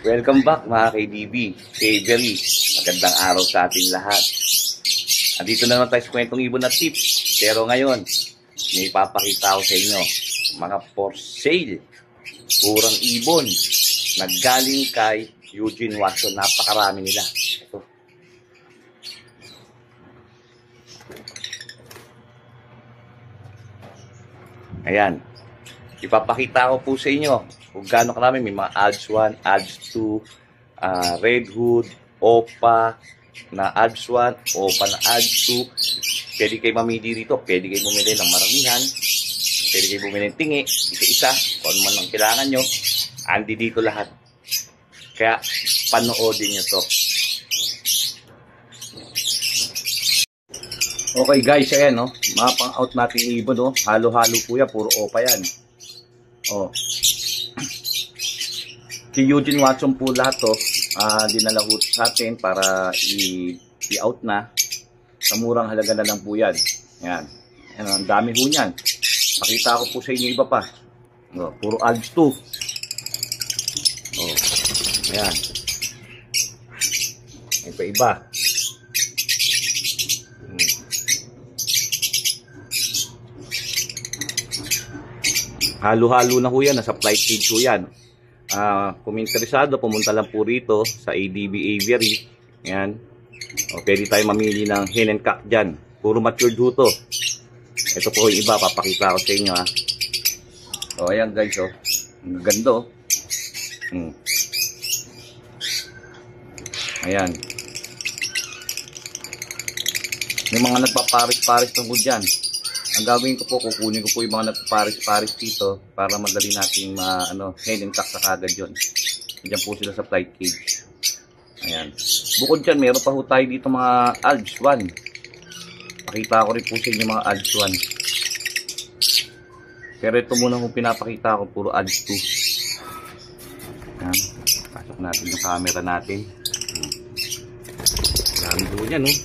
Welcome back mga KDB, Avery. Magandang araw sa ating lahat. Andito na naman tayo sa kwentong ibon na tips. Pero ngayon, may ipapakita ko sa inyo. Mga for sale, purang ibon. Naggaling kay Eugene Watson. Napakarami nila. Ito. Ayan. Ipapakita ko po sa inyo kung gaano karami. May mga Alps 1, Alps 2, Red Hood, Opa na Alps 1, Opa na Alps 2. Pwede kayo mamili dito. Pwede kayo bumili ng maramihan. Pwede kayo bumili ng tingi, isa-isa. Kung man ang kailangan nyo, andi dito lahat. Kaya panoodin nyo to. Okay guys, ayan no. Mapang-out natin ibon no. Halo-halo po yan, puro Opa yan. Oh. Si Eugene Watson po lahat to, dinala ho sa atin para i-out na. Sa murang halaga na lang po yan. Ayan. Ayan, ang dami ho niyan. Pakita ko po sa inyo iba pa. Oh, puro Alps 2. Oh. Ayan. May pa iba. Halo-halo na ho yan. Nasa flight feed ho yan. Kung interesado, pumunta lang po rito sa ADB Aviary. Ayan. O, pwede tayo mamili ng hen and cock dyan. Puro matured ho to. Ito po yung iba. Papakita ko sa inyo ha. O, ayan guys o. Ang ganda o. Ayan. May mga nagpaparis-paris na ho dyan. Ang gagawin ko po, kukunin ko po yung mga nagpaparis-paris dito para madali nating hen and cock sa kagad yun. Diyan po sila sa flight cage. Ayan. Bukod dyan, meron pa ho tayo dito mga Alps 1. Pakita ko rin po sa inyo mga Alps 1. Pero ito muna kung pinapakita ko, puro Alps 2. Ayan. Pasok natin yung camera natin. Marami po dyan, oh.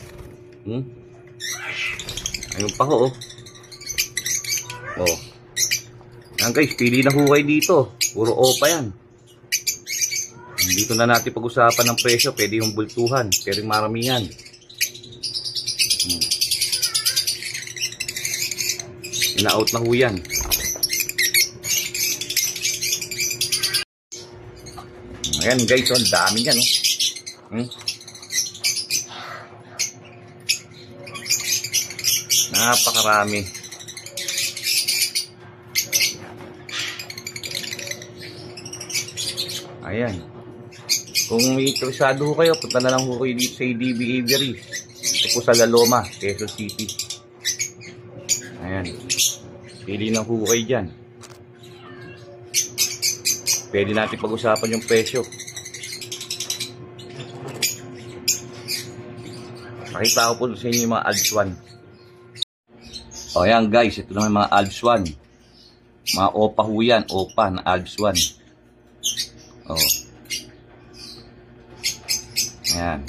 Ayun pa ho, oh. Oh. Yan guys, pili na ho kayo dito. Puro Opa yan. Dito na natin pag-usapan ng presyo. Pwede yung bultuhan. Pwede maramihan. Ina-out na ho yan. Ayan guys, ang dami yan. Napakarami. Ayan. Kung may interesado ho kayo, punta na lang ho kayo dito sa ADB Aviary. Ito po sa La Loma, Quezon City. Ayan. Pili na ho kayo dyan. Pwede natin pag-usapan yung presyo. Pakita ko po sa inyo yung mga Alps 1. O ayan guys, ito naman mga Alps 1. Mga Opa ho yan. Opa na Alps 1. Oh. Ayan.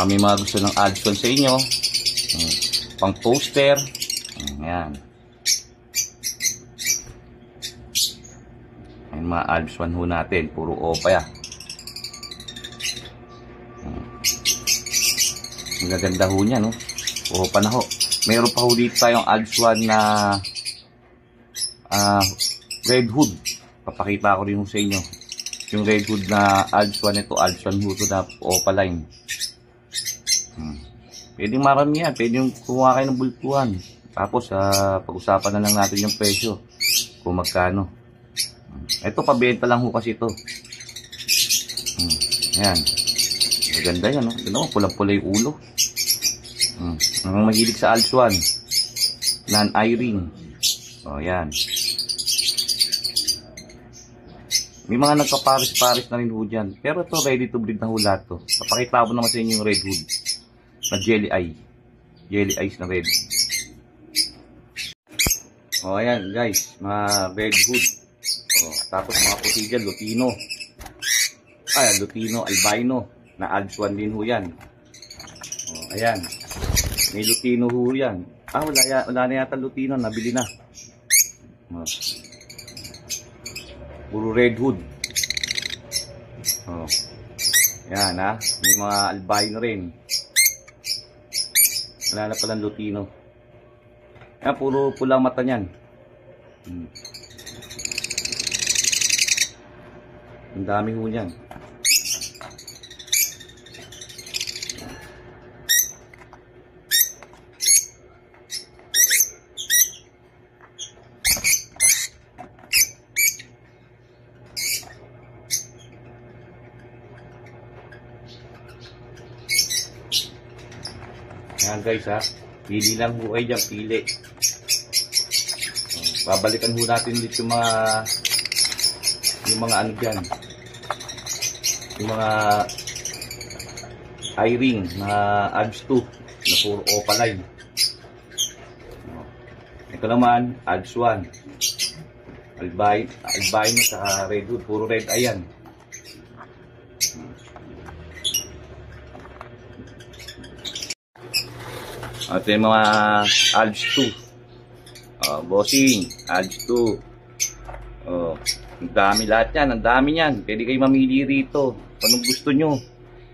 May mga gusto ng Alps 1 sa inyo. Pang poster. Ayan. Ayan mga Alps 1 ho natin. Puro Opa yan. Magaganda ho niya, no? Opa na ho. Meron pa ho dito tayong Alps 1 na Red Hood. Papakita ko rin ho sa inyo. Yung Red Hood na Alps 1 ito, Alps 1 Hood na Opa line. Pwedeng marami yan. Pwedeng kumuha kayo ng bultuhan. Tapos, pag-usapan na lang natin yung presyo. Kung magkano. Ito, pabenta lang ho kasi ito. Ayan. Maganda yan, no? Ito naman, pulang-pula yung ulo. Ang mahilig sa Alps 1. Non-eye-ring. O, yan. May mga nagkaparis-paris na rin ho dyan. Pero ito, ready to breed na ho lahat to. Papakita ko naman sa inyo yung Red Hood. Na jelly eye. Jelly eyes na red. O, ayan guys. Mga Red Hood. O, tapos mga puti dyan, Lutino. Lutino, albino. Na Alps 1 din ho yan. O, ayan. May Lutino ho yan. Wala na yata Lutino. Nabili na. O. Puro Red Hood. Oh. Yan ha. May mga albino rin. Wala na palang lutino. Yan, puro pulang mata niyan. Ang dami ho niyan. Yan guys ha, pili lang ho kayo dyan, pili. Babalikan ho natin ulit yung mga ano dyan, yung mga eye-ring na ADS 2 na puro opaline. Ito naman, ADS 1 albino sa redwood, puro red eye yan. At yung mga ADS 2. Bossing, ADS 2. Ang dami lahat yan. Ang dami yan. Pwede kayo mamili rito. Anong gusto nyo.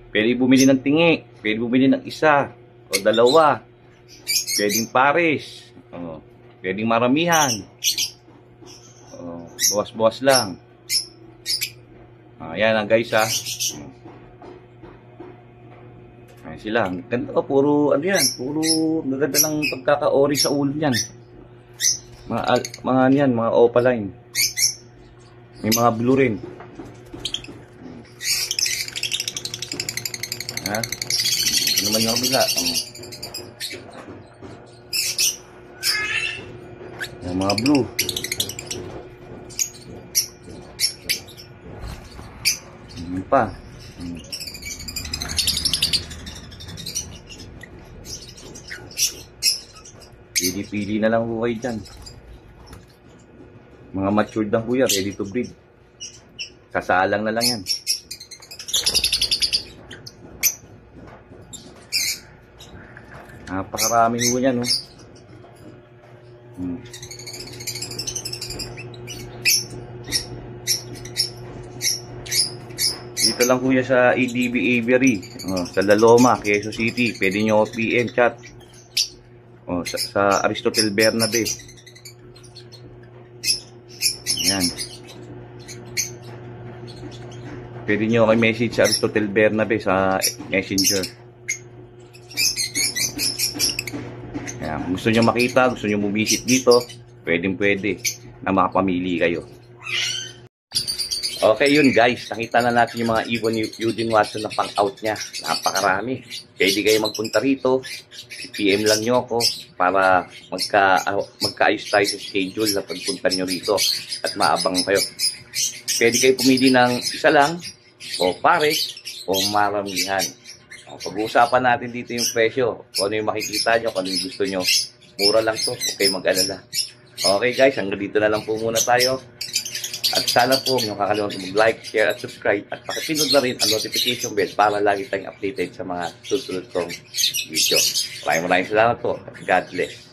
Pwede bumili ng tingi. Pwede bumili ng isa. O dalawa. Pwedeng pares. Pwedeng maramihan. Buwas-buwas lang. Yan ang guys ha. Ayan sila. Ganda ko, puro ano yan, puro maganda ng pagkaka-ori sa ulo niyan. Mga ano yan, mga opaline. May mga blue rin. Ha? Ito naman yung kabila. Yung mga blue. Ano pa? Pili-pili na lang po kayo dyan. Mga matured na po yan, ready to breed. Kasalang na lang yan. Napakarami po yan, oh. Dito lang po yan sa ADB Aviary, sa La Loma, Quezon City. Pwede nyo PM chat. Sa Aristotle Bernabe. Ayan. Pwede nyo kay message sa Aristotle Bernabe sa Messenger. Ayan. Gusto nyo makita, gusto nyo bumisit dito, pwede na makapamili kayo. Okay yun guys, nakita na natin yung mga Eugene Watson na pang-out niya. Napakarami. Pwede kayo magpunta rito. PM lang nyo ako para magkaayos tayo sa schedule na pagpunta nyo rito at maabang kayo. Pwede kayo pumili ng isa lang o pare o maramihan. Pag-uusapan natin dito yung presyo. Kung ano yung makikita nyo, kung ano yung gusto nyo. Mura lang to, huwag kayong mag-alala. Okay guys, hanggang dito na lang po muna tayo. At sana po huwag nyo kakalimutan mag-like, share at subscribe at pakipindot na rin ang notification bell para lagi tayong updated sa mga susunod kong video. Maraming salamat po. God bless.